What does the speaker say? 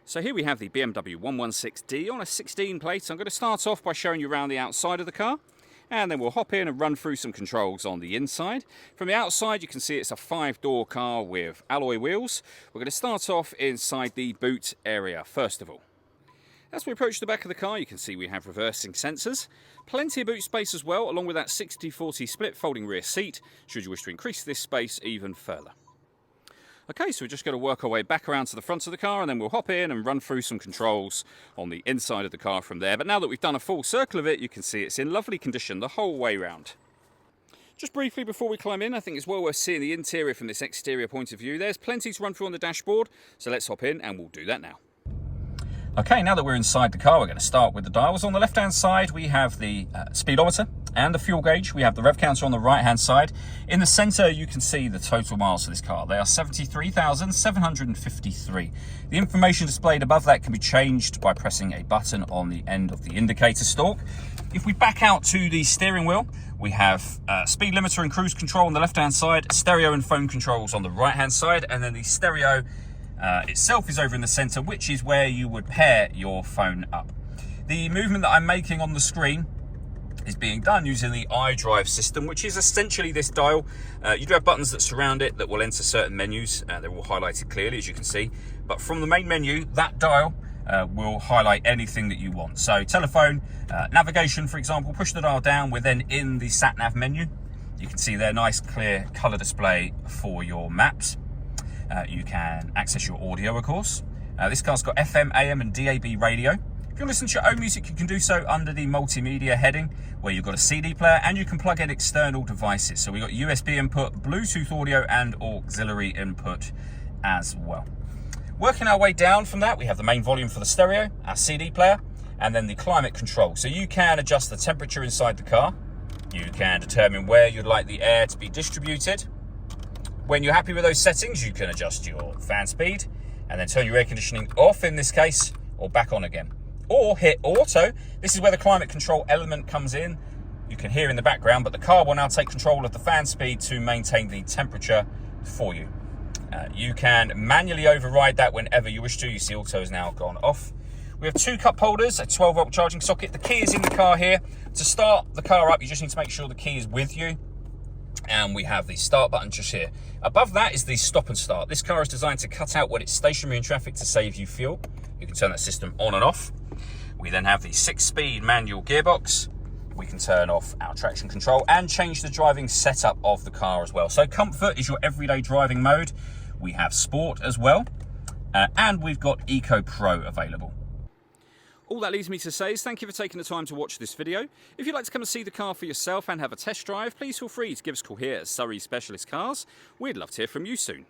So here we have the BMW 116D on a 16 plate. I'm going to start off by showing you around the outside of the car, and then we'll hop in and run through some controls on the inside. From the outside you can see it's a 5-door car with alloy wheels. We're going to start off inside the boot area first of all. As we approach the back of the car, you can see we have reversing sensors, plenty of boot space as well, along with that 60-40 split folding rear seat should you wish to increase this space even further. Okay, so we're just going to work our way back around to the front of the car, and then we'll hop in and run through some controls on the inside of the car from there. But now that we've done a full circle of it, you can see it's in lovely condition the whole way round. Just briefly before we climb in, I think it's well worth seeing the interior from this exterior point of view. There's plenty to run through on the dashboard, so let's hop in and we'll do that now. Okay, now that we're inside the car, we're going to start with the dials. On the left-hand side, we have the speedometer and the fuel gauge. We have the rev counter on the right-hand side. In the centre, you can see the total miles for this car. They are 73,753. The information displayed above that can be changed by pressing a button on the end of the indicator stalk. If we back out to the steering wheel, we have speed limiter and cruise control on the left-hand side, stereo and phone controls on the right-hand side, and then the stereo itself is over in the center, which is where you would pair your phone up. The movement that I'm making on the screen is being done using the iDrive system, which is essentially this dial. You do have buttons that surround it that will enter certain menus. They're all highlighted clearly, as you can see. But from the main menu, that dial will highlight anything that you want. So telephone, navigation, for example, push the dial down. We're then in the sat-nav menu. You can see their nice clear color display for your maps. You can access your audio, of course. This car's got FM, AM and DAB radio. If you listen to your own music, you can do so under the multimedia heading, where you've got a CD player and you can plug in external devices. So we've got USB input, Bluetooth audio and auxiliary input as well. Working our way down from that, we have the main volume for the stereo, our CD player, and then the climate control. So you can adjust the temperature inside the car. You can determine where you'd like the air to be distributed. When you're happy with those settings, you can adjust your fan speed and then turn your air conditioning off in this case, or back on again. Or hit auto. This is where the climate control element comes in. You can hear in the background, but the car will now take control of the fan speed to maintain the temperature for you. You can manually override that whenever you wish to. You see auto has now gone off. We have 2 cup holders, a 12-volt charging socket. The key is in the car here. To start the car up, you just need to make sure the key is with you. And we have the start button just here. Above that is the stop and start. This car is designed to cut out when it's stationary in traffic to save you fuel. You can turn that system on and off. We then have the 6-speed manual gearbox. We can turn off our traction control and change the driving setup of the car as well. So comfort is your everyday driving mode. We have sport as well. And we've got Eco Pro available. All that leaves me to say is thank you for taking the time to watch this video. If you'd like to come and see the car for yourself and have a test drive, please feel free to give us a call here at Surrey Specialist Cars. We'd love to hear from you soon.